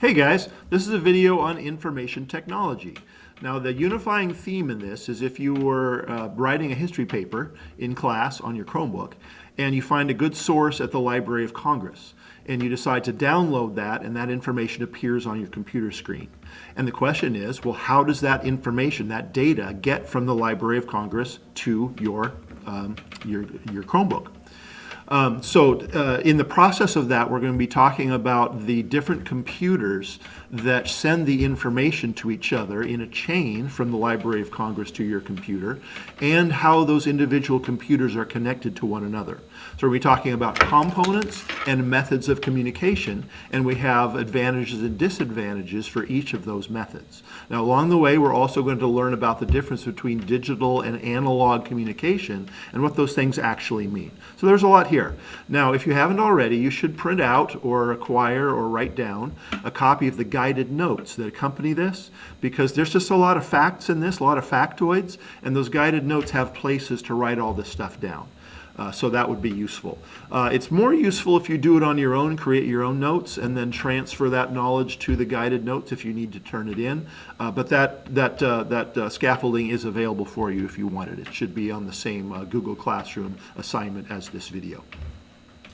Hey guys, this is a video on information technology. Now the unifying theme in this is if you were writing a history paper in class on your Chromebook and you find a good source at the Library of Congress and you decide to download that and that information appears on your computer screen. And the question is, well, how does that information, that data, get from the Library of Congress to your Chromebook? In the process of that, we're going to be talking about the different computers that send the information to each other in a chain from the Library of Congress to your computer, and how those individual computers are connected to one another. So we'll be talking about components and methods of communication, and we have advantages and disadvantages for each of those methods. Now along the way, we're also going to learn about the difference between digital and analog communication and what those things actually mean. So there's a lot here. Now, if you haven't already, you should print out or acquire or write down a copy of the guided notes that accompany this, because there's just a lot of facts in this, a lot of factoids, and those guided notes have places to write all this stuff down. So that would be useful. It's more useful if you do it on your own, create your own notes, and then transfer that knowledge to the guided notes if you need to turn it in. But that scaffolding is available for you if you want it. It should be on the same Google Classroom assignment as this video.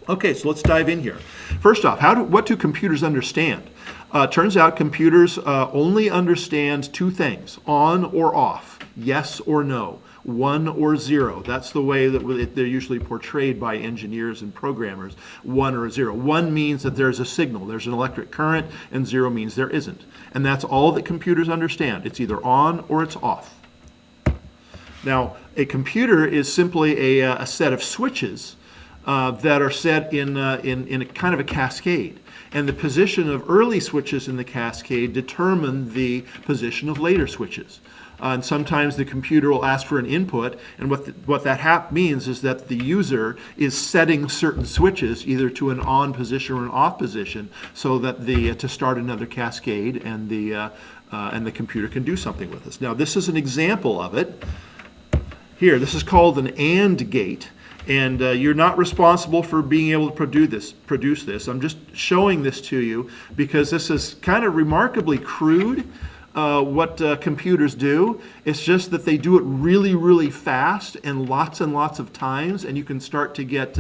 Okay, so let's dive in here. First off, what do computers understand? Turns out computers only understand two things: on or off, yes or no, 1 or 0. That's the way that they're usually portrayed by engineers and programmers, 1 or 0. 1 means that there's a signal, there's an electric current, and 0 means there isn't. And that's all that computers understand. It's either on or it's off. Now, a computer is simply a set of switches that are set in a kind of a cascade. And the position of early switches in the cascade determine the position of later switches. And sometimes the computer will ask for an input, and what that means is that the user is setting certain switches either to an on position or an off position, so that to start another cascade, and the computer can do something with this. Now this is an example of it. Here, this is called an AND gate. And you're not responsible for being able to produce this. I'm just showing this to you because this is kind of remarkably crude, what computers do. It's just that they do it really, really fast and lots of times, and you can start to get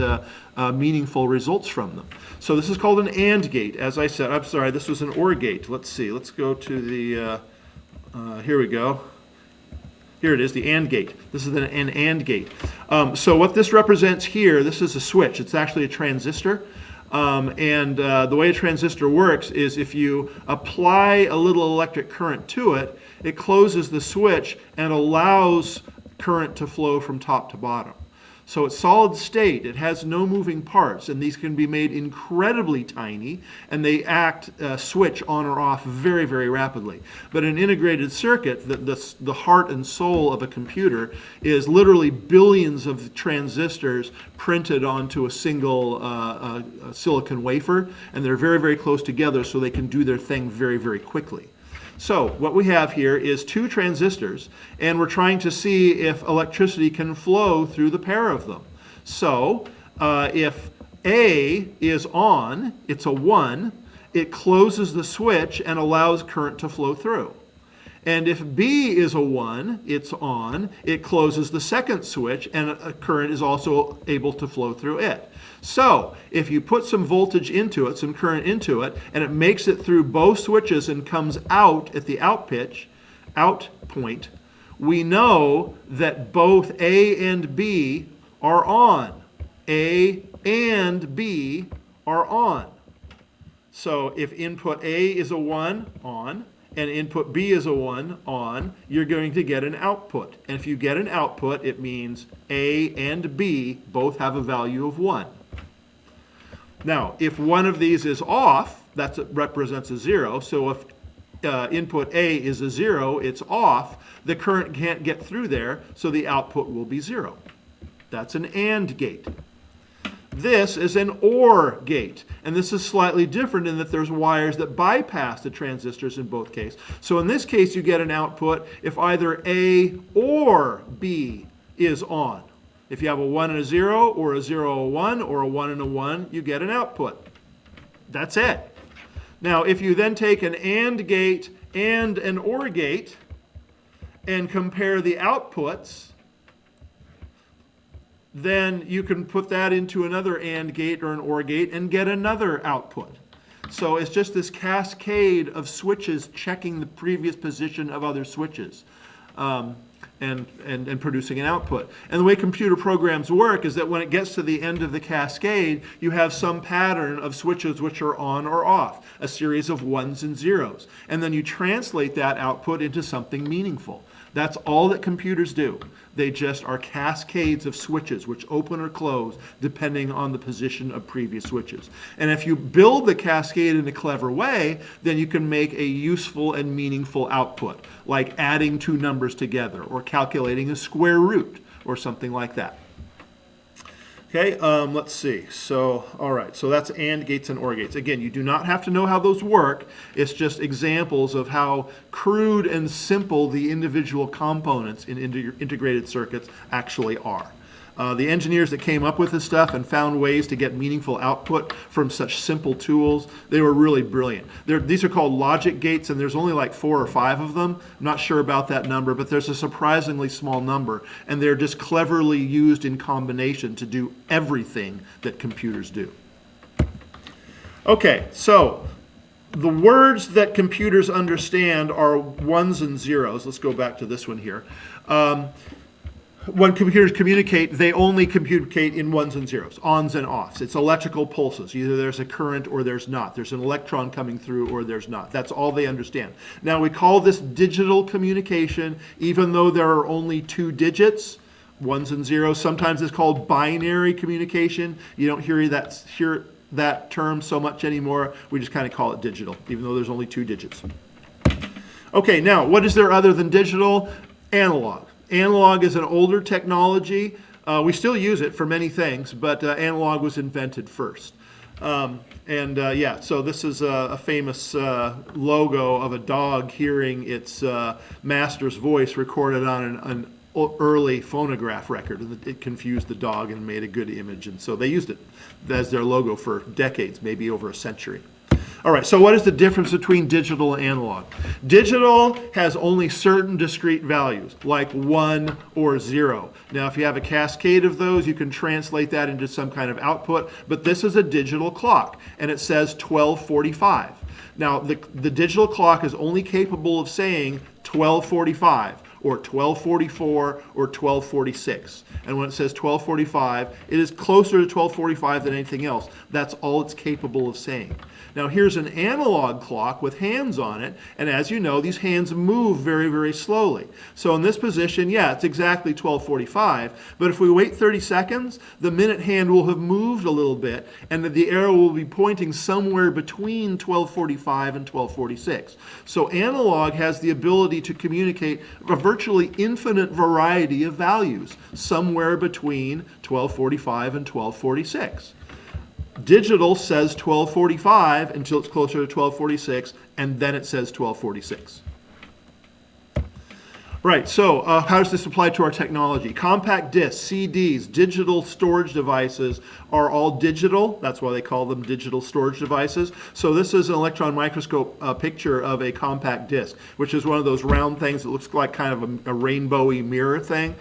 meaningful results from them. So this is called an AND gate. As I said, I'm sorry, this was an OR gate. Let's see. Let's go to the, here we go. Here it is, the AND gate. This is an AND gate. So what this represents here, this is a switch. It's actually a transistor. The way a transistor works is if you apply a little electric current to it, it closes the switch and allows current to flow from top to bottom. So it's solid state, it has no moving parts, and these can be made incredibly tiny, and they switch on or off very, very rapidly. But an integrated circuit, the heart and soul of a computer, is literally billions of transistors printed onto a single silicon wafer, and they're very, very close together so they can do their thing very, very quickly. So what we have here is two transistors, and we're trying to see if electricity can flow through the pair of them. So if A is on, it's a 1, it closes the switch and allows current to flow through. And if B is a 1, it's on, it closes the second switch, and a current is also able to flow through it. So if you put some voltage into it, some current into it, and it makes it through both switches and comes out at the out point, we know that both A and B are on. A and B are on. So if input A is a 1, on, and input B is a 1, on, you're going to get an output. And if you get an output, it means A and B both have a value of 1. Now, if one of these is off, that represents a 0. So if input A is a 0, it's off, the current can't get through there, so the output will be 0. That's an AND gate. This is an OR gate, and this is slightly different in that there's wires that bypass the transistors in both cases. So in this case, you get an output if either A or B is on. If you have a 1 and a 0, or a 0 and a 1, or a 1 and a 1, you get an output. That's it. Now, if you then take an AND gate and an OR gate and compare the outputs, then you can put that into another AND gate or an OR gate and get another output. So it's just this cascade of switches checking the previous position of other switches. And producing an output. And the way computer programs work is that when it gets to the end of the cascade, you have some pattern of switches which are on or off, a series of ones and zeros. And then you translate that output into something meaningful. That's all that computers do. They just are cascades of switches which open or close depending on the position of previous switches. And if you build the cascade in a clever way, then you can make a useful and meaningful output, like adding two numbers together or calculating a square root or something like that. Okay, let's see. So, all right, so that's AND gates and OR gates. Again, you do not have to know how those work. It's just examples of how crude and simple the individual components in integrated circuits actually are. The engineers that came up with this stuff and found ways to get meaningful output from such simple tools, they were really brilliant. These are called logic gates, and there's only like 4 or 5 of them. I'm not sure about that number, but there's a surprisingly small number, and they're just cleverly used in combination to do everything that computers do. Okay, so the words that computers understand are ones and zeros. Let's go back to this one here. When computers communicate, they only communicate in ones and zeros, ons and offs. It's electrical pulses. Either there's a current or there's not. There's an electron coming through or there's not. That's all they understand. Now, we call this digital communication, even though there are only 2 digits, ones and zeros. Sometimes it's called binary communication. You don't hear that term so much anymore. We just kind of call it digital, even though there's only 2 digits. Okay, now, what is there other than digital? Analog. Analog is an older technology. We still use it for many things, but analog was invented first. Yeah, so this is a famous logo of a dog hearing its master's voice recorded on an early phonograph record. And it confused the dog and made a good image, and so they used it as their logo for decades, maybe over a century. All right, so what is the difference between digital and analog? Digital has only certain discrete values, like 1 or 0. Now, if you have a cascade of those, you can translate that into some kind of output, but this is a digital clock, and it says 1245. Now, the digital clock is only capable of saying 1245, or 1244, or 1246. And when it says 1245, it is closer to 1245 than anything else. That's all it's capable of saying. Now here's an analog clock with hands on it, and as you know, these hands move very, very slowly. So in this position, yeah, it's exactly 1245, but if we wait 30 seconds, the minute hand will have moved a little bit, and the arrow will be pointing somewhere between 1245 and 1246. So analog has the ability to communicate a virtually infinite variety of values, somewhere between 1245 and 1246. Digital says 1245 until it's closer to 1246, and then it says 1246. Right, so how does this apply to our technology? Compact discs, CDs, digital storage devices are all digital. That's why they call them digital storage devices. So this is an electron microscope picture of a compact disc, which is one of those round things that looks like kind of a rainbowy mirror thing.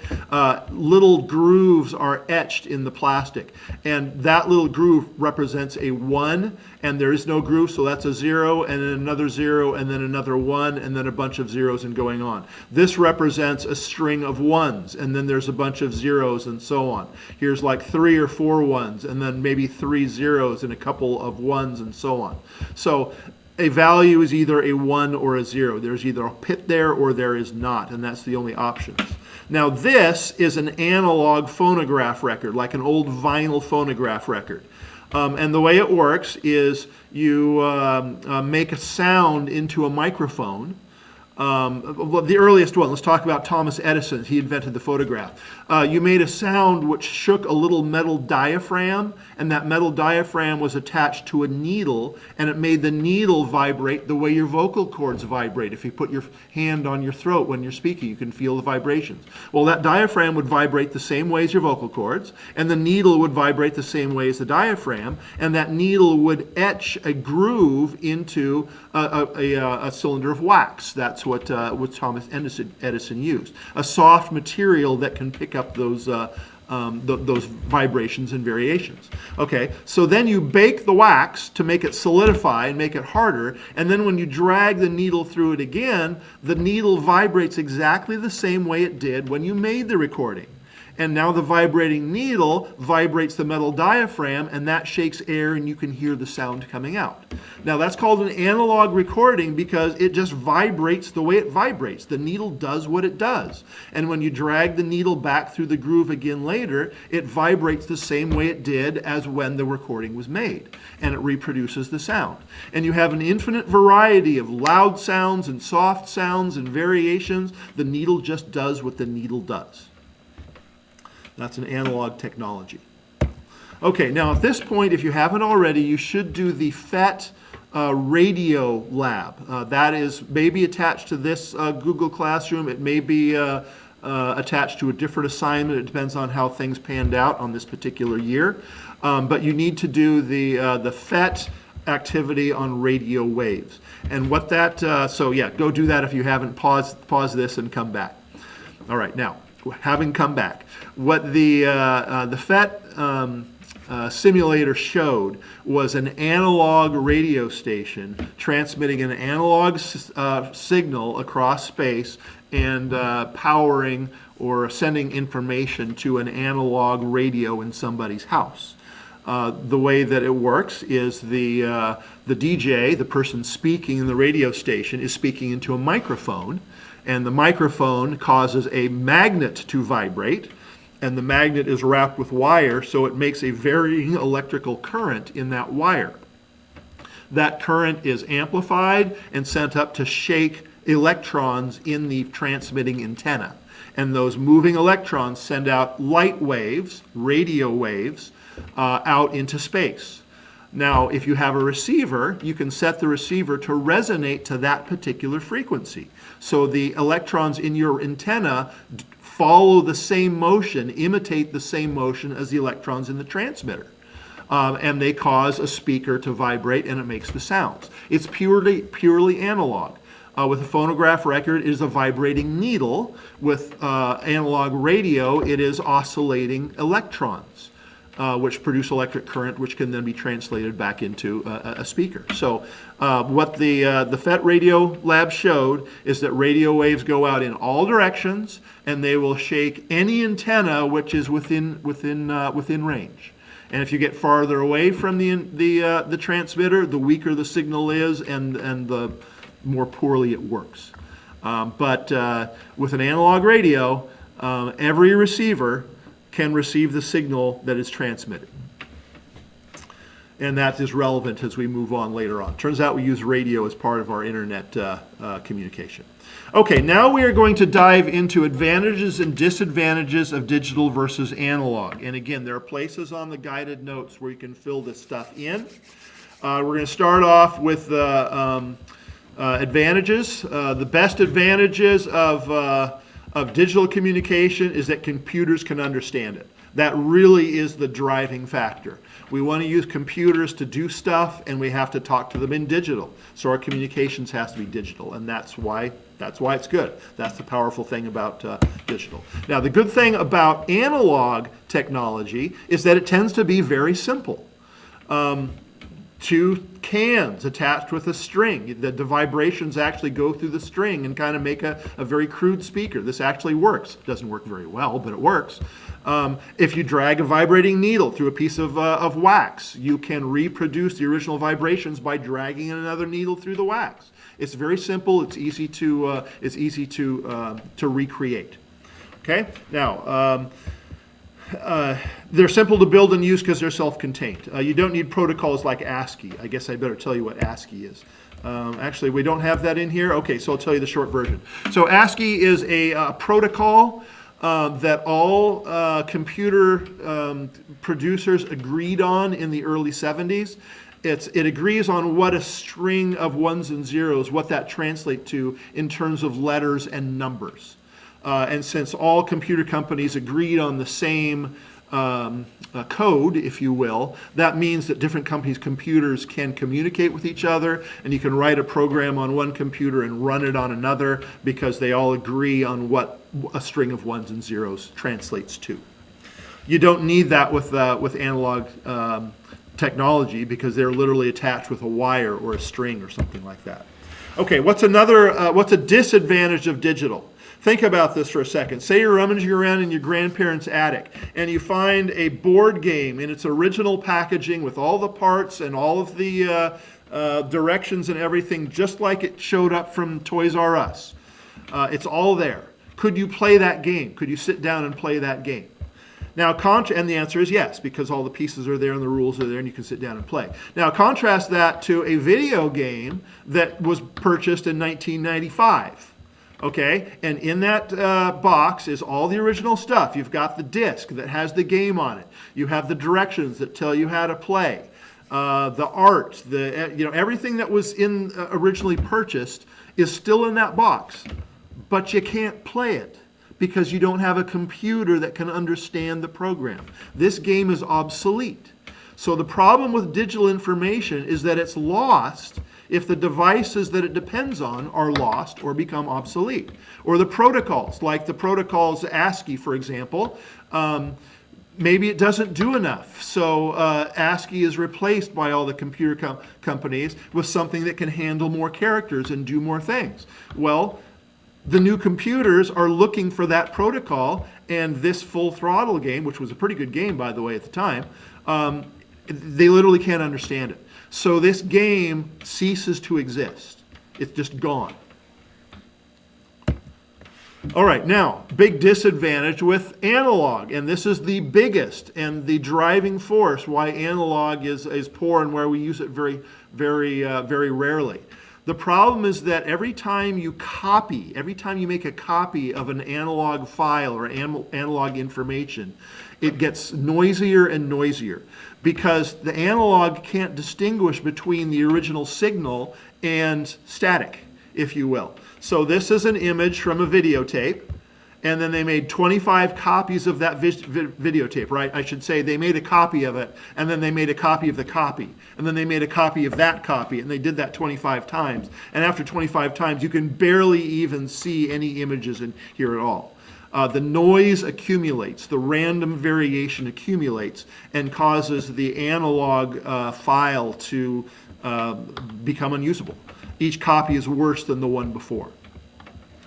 Little grooves are etched in the plastic, and that little groove represents a 1, and there is no groove, so that's a 0, and then another 0, and then another 1, and then a bunch of zeros and going on. This represents a string of 1s, and then there's a bunch of zeros and so on. Here's like 3 or 4 1s, and then maybe 3 zeros and a couple of 1s and so on. So a value is either a 1 or a 0. There's either a pit there or there is not, and that's the only options. Now this is an analog phonograph record, like an old vinyl phonograph record. And the way it works is you make a sound into a microphone, The earliest one, let's talk about Thomas Edison. He invented the photograph. You made a sound which shook a little metal diaphragm, and that metal diaphragm was attached to a needle, and it made the needle vibrate the way your vocal cords vibrate. If you put your hand on your throat when you're speaking, you can feel the vibrations. Well, that diaphragm would vibrate the same way as your vocal cords, and the needle would vibrate the same way as the diaphragm, and that needle would etch a groove into a cylinder of wax. That's what Thomas Edison used. A soft material that can pick up those vibrations and variations. Okay, so then you bake the wax to make it solidify and make it harder, and then when you drag the needle through it again, the needle vibrates exactly the same way it did when you made the recording. And now the vibrating needle vibrates the metal diaphragm, and that shakes air, and you can hear the sound coming out. Now that's called an analog recording because it just vibrates the way it vibrates. The needle does what it does. And when you drag the needle back through the groove again later, it vibrates the same way it did as when the recording was made. And it reproduces the sound. And you have an infinite variety of loud sounds and soft sounds and variations. The needle just does what the needle does. That's an analog technology. Okay, now at this point, if you haven't already, you should do the PhET radio lab. That is maybe attached to this Google Classroom. It may be attached to a different assignment. It depends on how things panned out on this particular year. But you need to do the PhET activity on radio waves. And what that, so yeah, go do that if you haven't. Pause this and come back. All right, now, having come back, what the PhET simulator showed was an analog radio station transmitting an analog signal across space and powering or sending information to an analog radio in somebody's house. The way that it works is the DJ, the person speaking in the radio station, is speaking into a microphone, and the microphone causes a magnet to vibrate, and the magnet is wrapped with wire, so it makes a varying electrical current in that wire. That current is amplified and sent up to shake electrons in the transmitting antenna. And those moving electrons send out light waves, radio waves, out into space. Now, if you have a receiver, you can set the receiver to resonate to that particular frequency. So the electrons in your antenna follow the same motion, imitate the same motion as the electrons in the transmitter. And they cause a speaker to vibrate, and it makes the sounds. It's purely analog. With a phonograph record, it is a vibrating needle. With analog radio, it is oscillating electrons, which produce electric current, which can then be translated back into a speaker. So what the PhET radio lab showed is that radio waves go out in all directions, and they will shake any antenna which is within range. And if you get farther away from the transmitter, the weaker the signal is, and the more poorly it works. But with an analog radio, every receiver can receive the signal that is transmitted. And that is relevant as we move on later on. Turns out we use radio as part of our internet communication. Okay, now we are going to dive into advantages and disadvantages of digital versus analog. And again, there are places on the guided notes where you can fill this stuff in. We're going to start off with advantages. The best advantages of digital communication is that computers can understand it. That really is the driving factor. We want to use computers to do stuff, and we have to talk to them in digital. So our communications has to be digital, and that's why it's good. That's the powerful thing about digital. Now, the good thing about analog technology is that it tends to be very simple. Two cans attached with a string. The vibrations actually go through the string and kind of make a very crude speaker. This actually works. It doesn't work very well, but it works. If you drag a vibrating needle through a piece of wax, you can reproduce the original vibrations by dragging another needle through the wax. It's very simple. It's easy to recreate. Okay. Now. They're simple to build and use because they're self-contained. You don't need protocols like ASCII. I guess I better tell you what ASCII is. Actually, we don't have that in here. Okay, so I'll tell you the short version. So ASCII is a protocol that all computer producers agreed on in the early 70s. It agrees on what a string of ones and zeros, what that translates to in terms of letters and numbers. And since all computer companies agreed on the same code, if you will, that means that different companies' computers can communicate with each other, and you can write a program on one computer and run it on another because they all agree on what a string of ones and zeros translates to. You don't need that with analog technology because they're literally attached with a wire or a string or something like that. Okay, what's a disadvantage of digital? Think about this for a second. Say you're rummaging around in your grandparents' attic and you find a board game in its original packaging with all the parts and all of the directions and everything just like it showed up from Toys R Us. It's all there. Could you play that game? Could you sit down and play that game? Now, and the answer is yes, because all the pieces are there and the rules are there and you can sit down and play. Now, contrast that to a video game that was purchased in 1995. Okay, and in that box is all the original stuff. You've got the disc that has the game on it. You have the directions that tell you how to play. The art, everything that was originally purchased is still in that box, but you can't play it because you don't have a computer that can understand the program. This game is obsolete. So the problem with digital information is that it's lost if the devices that it depends on are lost or become obsolete. Or the protocols, like the protocols ASCII, for example, maybe it doesn't do enough. So ASCII is replaced by all the computer companies with something that can handle more characters and do more things. Well, the new computers are looking for that protocol, and this Full Throttle game, which was a pretty good game, by the way, at the time, they literally can't understand it. So this game ceases to exist. It's just gone. All right, now, big disadvantage with analog, and this is the biggest and the driving force why analog is poor and where we use it very, very rarely. The problem is that every time you make a copy of an analog file or analog information, it gets noisier and noisier because the analog can't distinguish between the original signal and static, if you will. So this is an image from a videotape, and then they made 25 copies of that videotape, right? I should say they made a copy of it, and then they made a copy of the copy, and then they made a copy of that copy, and they did that 25 times. And after 25 times, you can barely even see any images in here at all. The noise accumulates, the random variation accumulates, and causes the analog file to become unusable. Each copy is worse than the one before.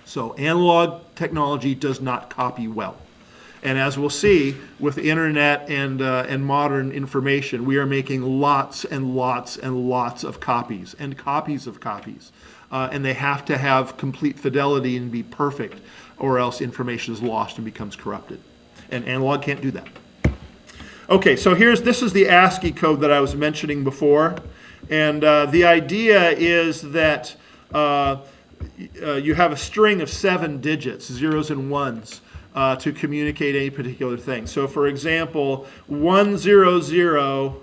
So analog technology does not copy well. And as we'll see, with the internet and modern information, we are making lots and lots and lots of copies and copies of copies. And they have to have complete fidelity and be perfect, or else information is lost and becomes corrupted. And analog can't do that. Okay, so this is the ASCII code that I was mentioning before. And the idea is that you have a string of 7 digits, zeros and ones, to communicate any particular thing. So for example, 100,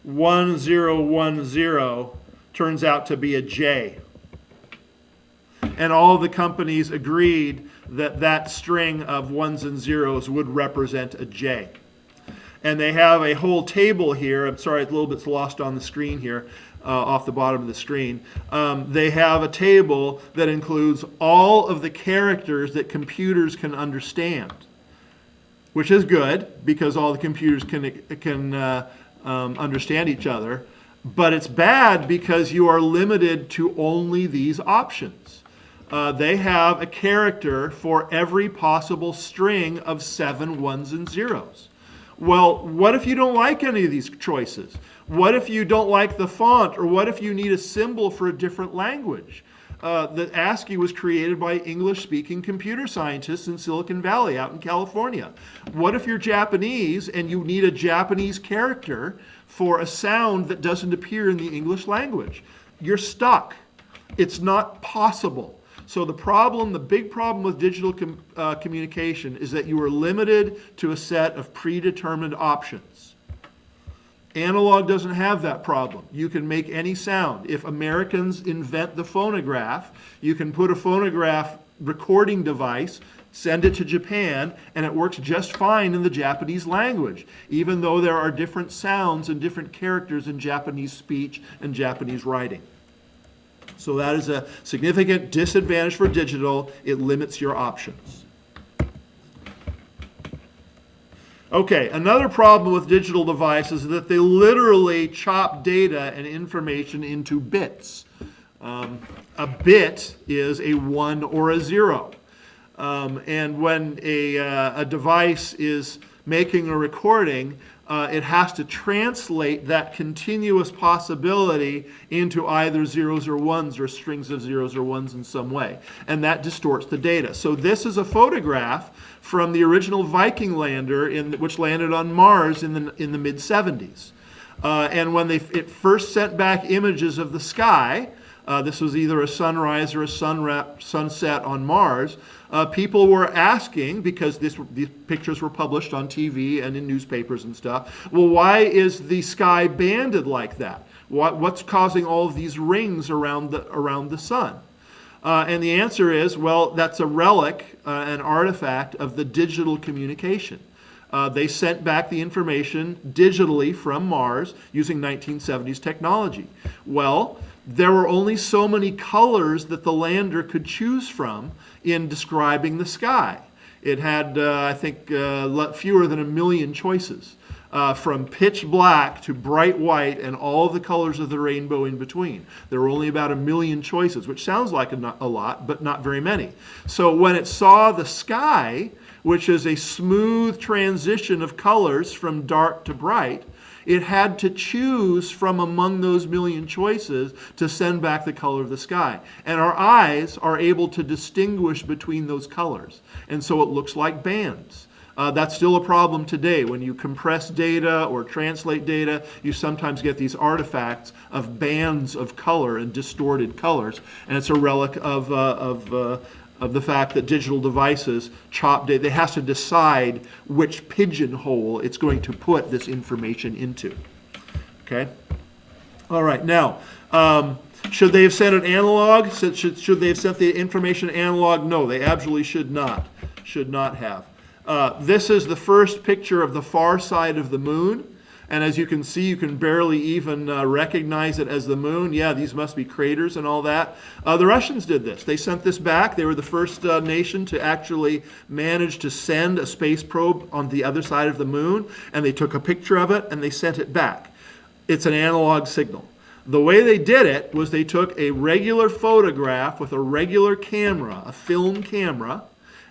1010 turns out to be a J. And all the companies agreed that that string of ones and zeros would represent a J. And they have a whole table here. I'm sorry, a little bit's lost on the screen here, off the bottom of the screen. They have a table that includes all of the characters that computers can understand, which is good because all the computers can understand each other. But it's bad because you are limited to only these options. They have a character for every possible string of 7 ones and zeros. Well, what if you don't like any of these choices? What if you don't like the font? Or what if you need a symbol for a different language? The ASCII was created by English-speaking computer scientists in Silicon Valley out in California. What if you're Japanese and you need a Japanese character for a sound that doesn't appear in the English language? you're stuck. It's not possible. So the big problem with digital communication is that you are limited to a set of predetermined options. Analog doesn't have that problem. You can make any sound. If Americans invent the phonograph, you can put a phonograph recording device, send it to Japan, and it works just fine in the Japanese language, even though there are different sounds and different characters in Japanese speech and Japanese writing. So that is a significant disadvantage for digital. It limits your options. Okay, another problem with digital devices is that they literally chop data and information into bits. A bit is a 1 or a 0. And when a device is making a recording, it has to translate that continuous possibility into either zeros or ones or strings of zeros or ones in some way. And that distorts the data. So this is a photograph from the original Viking lander which landed on Mars in the mid-70s. And when it first sent back images of the sky, this was either a sunrise or a sunset on Mars, people were asking, because these pictures were published on TV and in newspapers and stuff, well, why is the sky banded like that? What's causing all of these rings around the sun? And the answer is, well, that's a relic, an artifact of the digital communication. They sent back the information digitally from Mars using 1970s technology. Well, there were only so many colors that the lander could choose from in describing the sky. It had, I think, fewer than 1 million choices, from pitch black to bright white and all the colors of the rainbow in between. There were only about 1 million choices, which sounds like a lot, but not very many. So when it saw the sky, which is a smooth transition of colors from dark to bright, it had to choose from among those 1 million choices to send back the color of the sky. And our eyes are able to distinguish between those colors. And so it looks like bands. That's still a problem today. When you compress data or translate data, you sometimes get these artifacts of bands of color and distorted colors. And it's a relic of the fact that digital devices chop data. They have to decide which pigeonhole it's going to put this information into. Okay? All right. Now, should they have sent it analog? Should they have sent the information analog? No, they absolutely should not. Should not have. This is the first picture of the far side of the moon. And as you can see, you can barely even recognize it as the moon. Yeah, these must be craters and all that. The Russians did this. They sent this back. They were the first nation to actually manage to send a space probe on the other side of the moon. And they took a picture of it and they sent it back. It's an analog signal. The way they did it was they took a regular photograph with a regular camera, a film camera,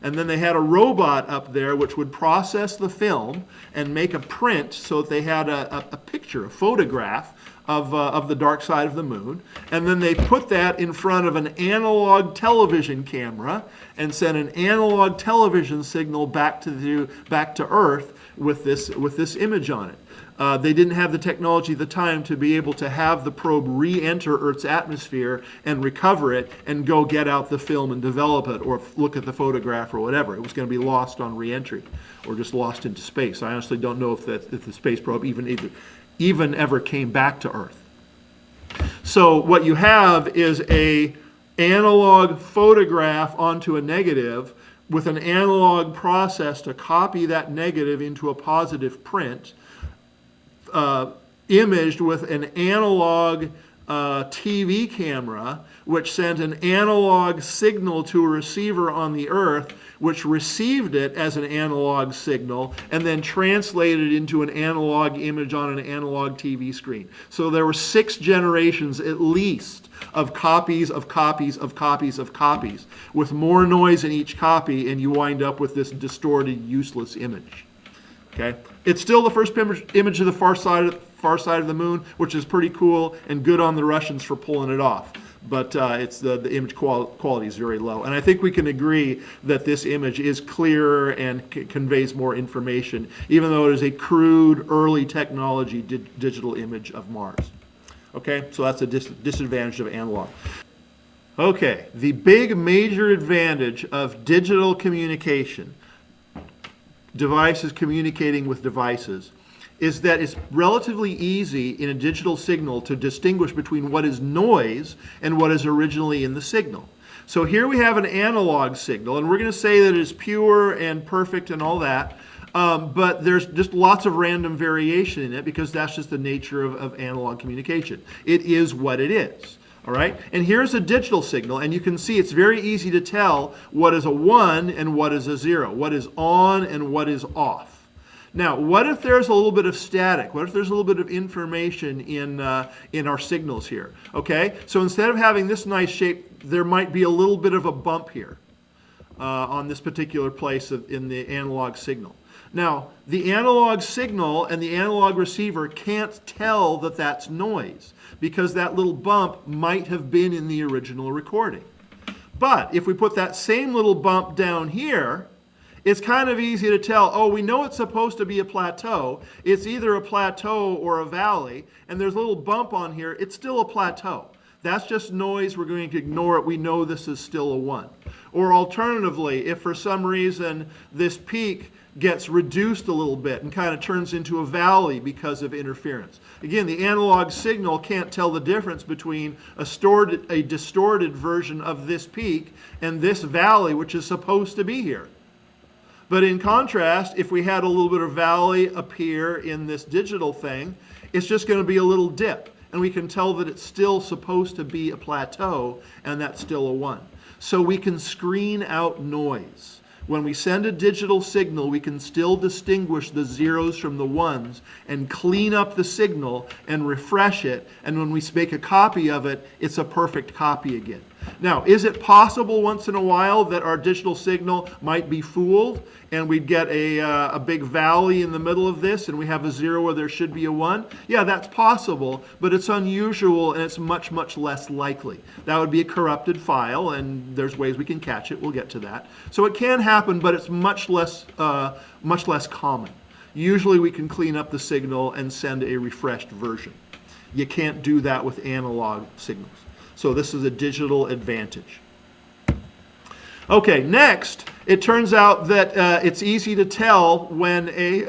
and then they had a robot up there which would process the film and make a print so that they had a picture, a photograph of the dark side of the moon. And then they put that in front of an analog television camera and sent an analog television signal back to Earth with this image on it. They didn't have the technology at the time to be able to have the probe re-enter Earth's atmosphere and recover it and go get out the film and develop it or look at the photograph or whatever. It was going to be lost on re-entry or just lost into space. I honestly don't know if the space probe even ever came back to Earth. So what you have is a analog photograph onto a negative with an analog process to copy that negative into a positive print, imaged with an analog TV camera, which sent an analog signal to a receiver on the Earth, which received it as an analog signal, and then translated into an analog image on an analog TV screen. So there were 6 generations at least of copies of copies of copies of copies, with more noise in each copy, and you wind up with this distorted, useless image. Okay? It's still the first image of the far side of the moon, which is pretty cool and good on the Russians for pulling it off. But it's the image quality is very low. And I think we can agree that this image is clearer and conveys more information, even though it is a crude, early technology digital image of Mars. Okay, so that's a disadvantage of analog. Okay, the big major advantage of digital communication, devices communicating with devices, is that it's relatively easy in a digital signal to distinguish between what is noise and what is originally in the signal. So here we have an analog signal, and we're going to say that it is pure and perfect and all that, but there's just lots of random variation in it because that's just the nature of analog communication. It is what it is. All right, and here's a digital signal, and you can see it's very easy to tell what is a 1 and what is a 0, what is on and what is off. Now, what if there's a little bit of static? What if there's a little bit of information in our signals here? Okay, so instead of having this nice shape, there might be a little bit of a bump here on this particular place in the analog signal. Now, the analog signal and the analog receiver can't tell that that's noise because that little bump might have been in the original recording. But if we put that same little bump down here, it's kind of easy to tell, oh, we know it's supposed to be a plateau. It's either a plateau or a valley, and there's a little bump on here. It's still a plateau. That's just noise. We're going to ignore it. We know this is still a 1. Or alternatively, if for some reason this peak gets reduced a little bit and kind of turns into a valley because of interference. Again, the analog signal can't tell the difference between a distorted version of this peak and this valley, which is supposed to be here. But in contrast, if we had a little bit of valley appear in this digital thing, it's just going to be a little dip. And we can tell that it's still supposed to be a plateau, and that's still a 1. So we can screen out noise. When we send a digital signal, we can still distinguish the zeros from the ones and clean up the signal and refresh it. And when we make a copy of it, it's a perfect copy again. Now, is it possible once in a while that our digital signal might be fooled and we'd get a big valley in the middle of this and we have a 0 where there should be a 1? Yeah, that's possible, but it's unusual and it's much, much less likely. That would be a corrupted file, and there's ways we can catch it. We'll get to that. So it can happen, but it's much less common. Usually we can clean up the signal and send a refreshed version. You can't do that with analog signals. So this is a digital advantage. Okay, next, it turns out that it's easy to tell when a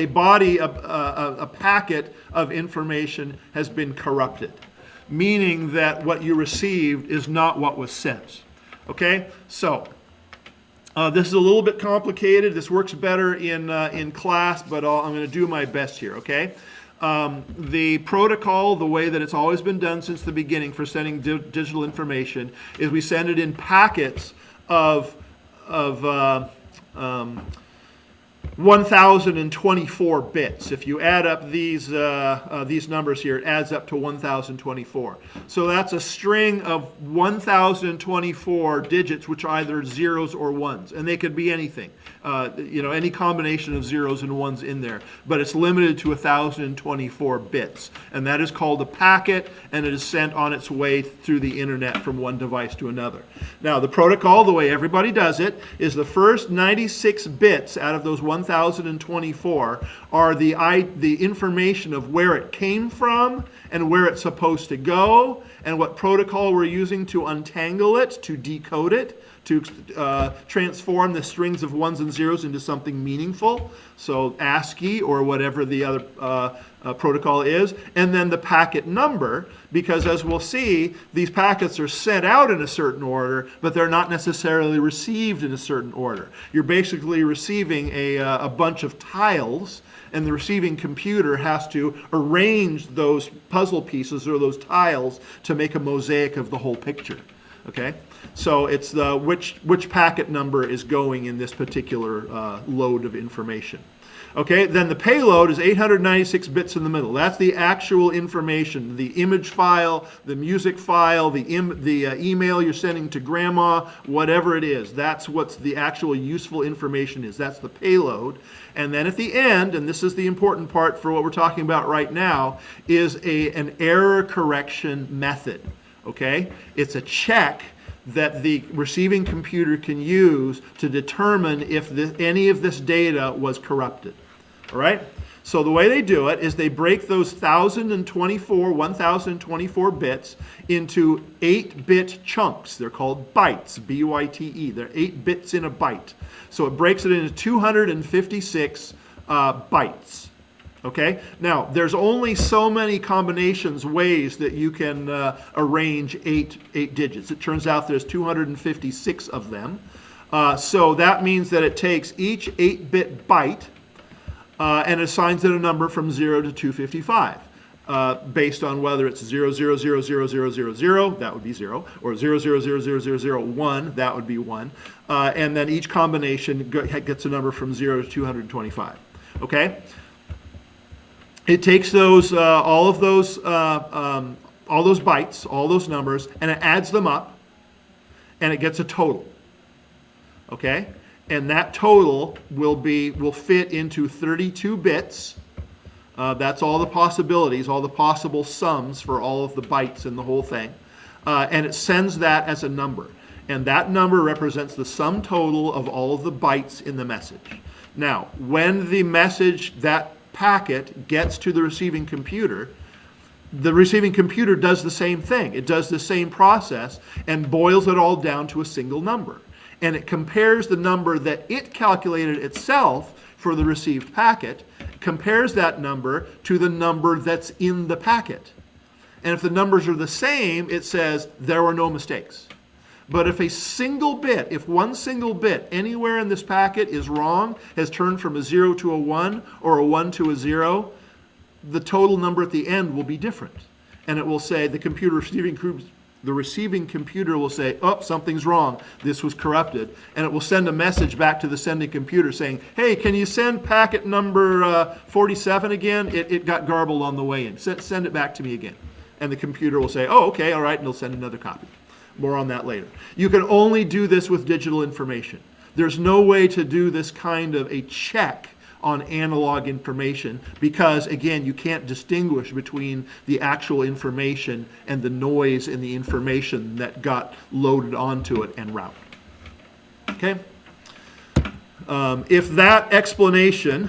body, a packet of information has been corrupted, meaning that what you received is not what was sent. Okay, so this is a little bit complicated. This works better in class, but I'm going to do my best here. Okay. The protocol, the way that it's always been done since the beginning for sending digital information, is we send it in packets of 1,024 bits. If you add up these numbers here, it adds up to 1,024. So that's a string of 1,024 digits, which are either zeros or ones, and they could be anything. Any combination of zeros and ones in there, but it's limited to 1,024 bits, and that is called a packet, and it is sent on its way through the internet from one device to another. Now, the protocol, the way everybody does it, is the first 96 bits out of those 1,024 are the information of where it came from and where it's supposed to go and what protocol we're using to untangle it, to decode it, to transform the strings of ones and zeros into something meaningful, so ASCII or whatever the other protocol is, and then the packet number, because as we'll see, these packets are sent out in a certain order, but they're not necessarily received in a certain order. You're basically receiving a bunch of tiles, and the receiving computer has to arrange those puzzle pieces or those tiles to make a mosaic of the whole picture. Okay, so it's which packet number is going in this particular load of information. Okay, then the payload is 896 bits in the middle. That's the actual information, the image file, the music file, the email you're sending to grandma, whatever it is. That's what the actual useful information is. That's the payload. And then at the end, and this is the important part for what we're talking about right now, is an error correction method. Okay, it's a check that the receiving computer can use to determine if any of this data was corrupted. All right? So the way they do it is they break those 1024 bits into 8-bit chunks. They're called bytes, B-Y-T-E. They're 8 bits in a byte. So it breaks it into 256 bytes. Okay? Now, there's only so many ways that you can arrange eight digits. It turns out there's 256 of them. So that means that it takes each 8-bit byte and assigns it a number from 0 to 255. Based on whether it's 0000000, that would be 0, or 0000001, that would be 1. And then each combination gets a number from 0 to 225. Okay? It takes those all those bytes, all those numbers, and it adds them up, and it gets a total. Okay? And that total will fit into 32 bits. That's all the possibilities, all the possible sums for all of the bytes in the whole thing. And it sends that as a number. And that number represents the sum total of all of the bytes in the message. Now, when the message, that packet, gets to the receiving computer does the same thing. It does the same process and boils it all down to a single number. And it compares the number that it calculated itself for the received packet, compares that number to the number that's in the packet. And if the numbers are the same, it says there were no mistakes. But if one single bit anywhere in this packet is wrong, has turned from a 0 to a 1 or a 1 to a 0, the total number at the end will be different. And it will say, the receiving computer will say, oh, something's wrong. This was corrupted. And it will send a message back to the sending computer saying, hey, can you send packet number 47 again? It got garbled on the way in. Send it back to me again. And the computer will say, oh, okay, all right, and it'll send another copy. More on that later. You can only do this with digital information. There's no way to do this kind of a check on analog information because, again, you can't distinguish between the actual information and the noise in the information that got loaded onto it en route. Okay? If that explanation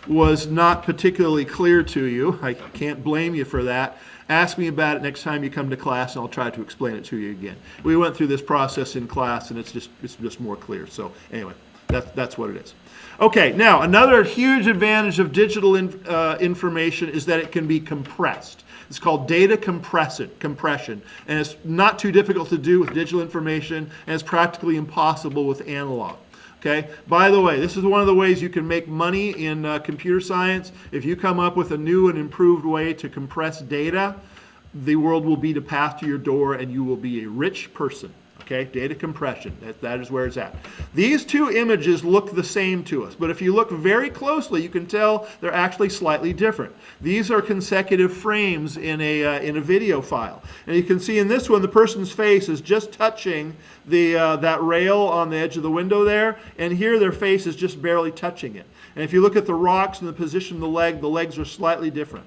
was not particularly clear to you, I can't blame you for that. Ask me about it next time you come to class, and I'll try to explain it to you again. We went through this process in class, and it's just more clear. So anyway, that's what it is. Okay, now another huge advantage of digital information is that it can be compressed. It's called data compression, and it's not too difficult to do with digital information, and it's practically impossible with analog. Okay. By the way, this is one of the ways you can make money in computer science. If you come up with a new and improved way to compress data, the world will beat a path to your door and you will be a rich person. Okay, data compression, that is where it's at. These two images look the same to us, but if you look very closely, you can tell they're actually slightly different. These are consecutive frames in a video file. And you can see in this one, the person's face is just touching that rail on the edge of the window there, and here their face is just barely touching it. And if you look at the rocks and the position of the legs are slightly different.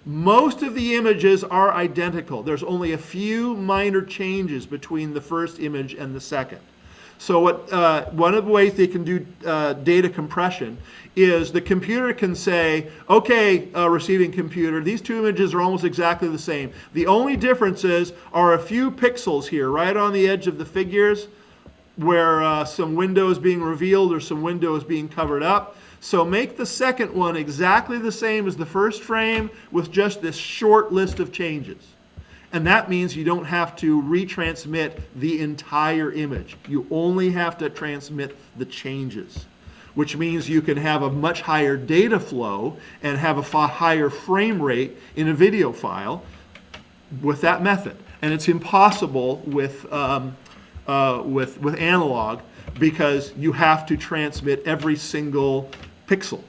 Most of the images are identical. There's only a few minor changes between the first image and the second. So one of the ways they can do data compression is the computer can say, okay, receiving computer, these two images are almost exactly the same. The only differences are a few pixels here, right on the edge of the figures, where some window is being revealed or some window is being covered up. So make the second one exactly the same as the first frame with just this short list of changes. And that means you don't have to retransmit the entire image. You only have to transmit the changes, which means you can have a much higher data flow and have a far higher frame rate in a video file with that method. And it's impossible with analog because you have to transmit every single pixel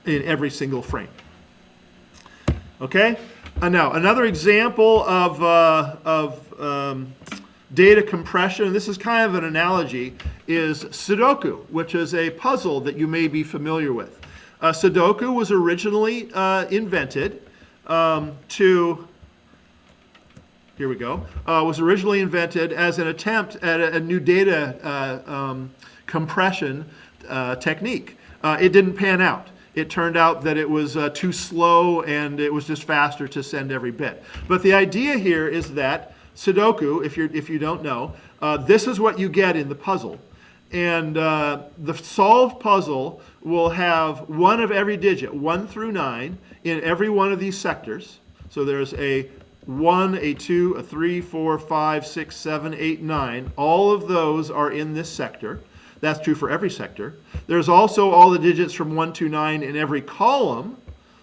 in every single frame. Okay? Now, another example of data compression, and this is kind of an analogy, is Sudoku, which is a puzzle that you may be familiar with. Sudoku was originally invented was originally invented as an attempt at a new data compression technique. It didn't pan out. it turned out that it was too slow and it was just faster to send every bit. But the idea here is that Sudoku, if you don't know, this is what you get in the puzzle. And the solved puzzle will have one of every digit, 1 through 9, in every one of these sectors. So there's a 1, a 2, a 3, 4, 5, 6, 7, 8, 9. All of those are in this sector. That's true for every sector. There's also all the digits from 1 to 9 in every column.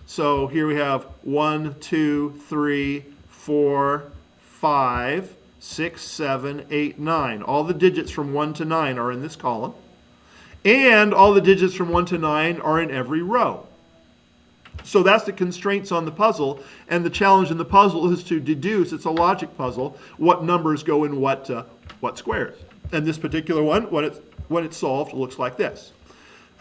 So here we have 1, 2, 3, 4, 5, 6, 7, 8, 9. All the digits from 1 to 9 are in this column. And all the digits from 1 to 9 are in every row. So that's the constraints on the puzzle, and the challenge in the puzzle is to deduce, it's a logic puzzle, what numbers go in what squares. And this particular one, when it's solved, looks like this.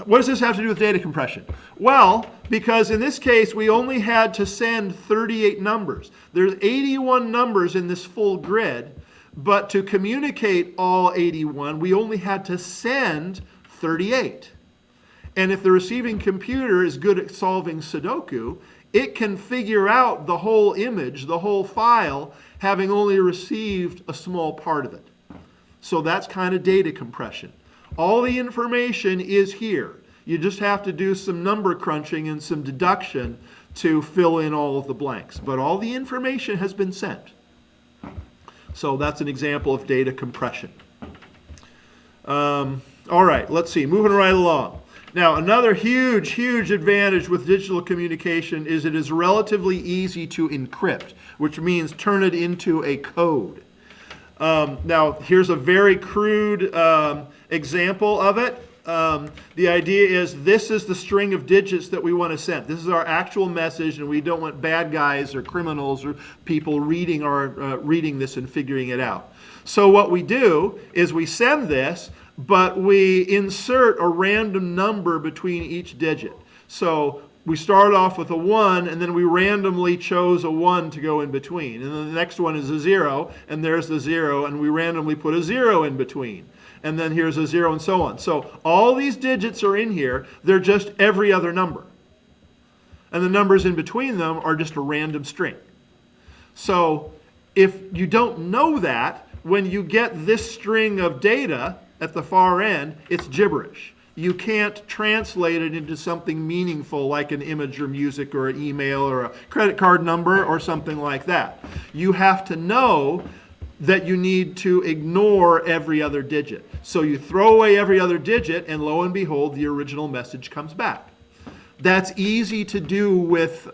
What does this have to do with data compression? Well, because in this case, we only had to send 38 numbers. There's 81 numbers in this full grid, but to communicate all 81, we only had to send 38. And if the receiving computer is good at solving Sudoku, it can figure out the whole image, the whole file, having only received a small part of it. So that's kind of data compression. All the information is here. You just have to do some number crunching and some deduction to fill in all of the blanks. But all the information has been sent. So that's an example of data compression. All right, let's see. Moving right along. Now, another huge advantage with digital communication is it is relatively easy to encrypt, which means turn it into a code. Now, here's a very crude example of it. The idea is this is the string of digits that we want to send. This is our actual message, and we don't want bad guys or criminals or people reading this and figuring it out. So what we do is we send this, but we insert a random number between each digit. So we start off with a 1, and then we randomly chose a 1 to go in between. And then the next one is a 0, and there's the 0, and we randomly put a 0 in between. And then here's a 0, and so on. So all these digits are in here. They're just every other number. And the numbers in between them are just a random string. So if you don't know that, when you get this string of data at the far end, it's gibberish. You can't translate it into something meaningful like an image or music or an email or a credit card number or something like that. You have to know that you need to ignore every other digit. So you throw away every other digit, and lo and behold, the original message comes back. That's easy to do with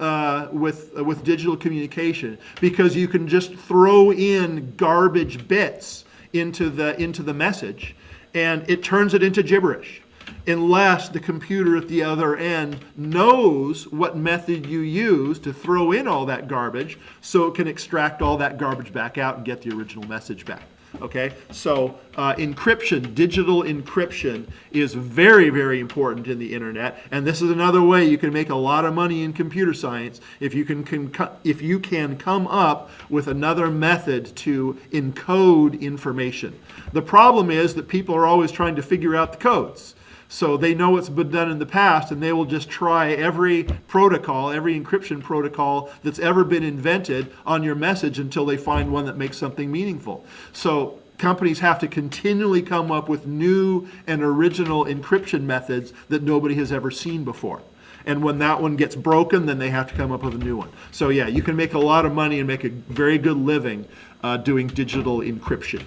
digital communication because you can just throw in garbage bits into the message, and it turns it into gibberish, unless the computer at the other end knows what method you use to throw in all that garbage so it can extract all that garbage back out and get the original message back. Okay, so encryption, digital encryption is very, very important in the internet, and this is another way you can make a lot of money in computer science if you can come up with another method to encode information. The problem is that people are always trying to figure out the codes. So they know what's been done in the past, and they will just try every protocol, every encryption protocol that's ever been invented on your message until they find one that makes something meaningful. So companies have to continually come up with new and original encryption methods that nobody has ever seen before. And when that one gets broken, then they have to come up with a new one. So yeah, you can make a lot of money and make a very good living doing digital encryption.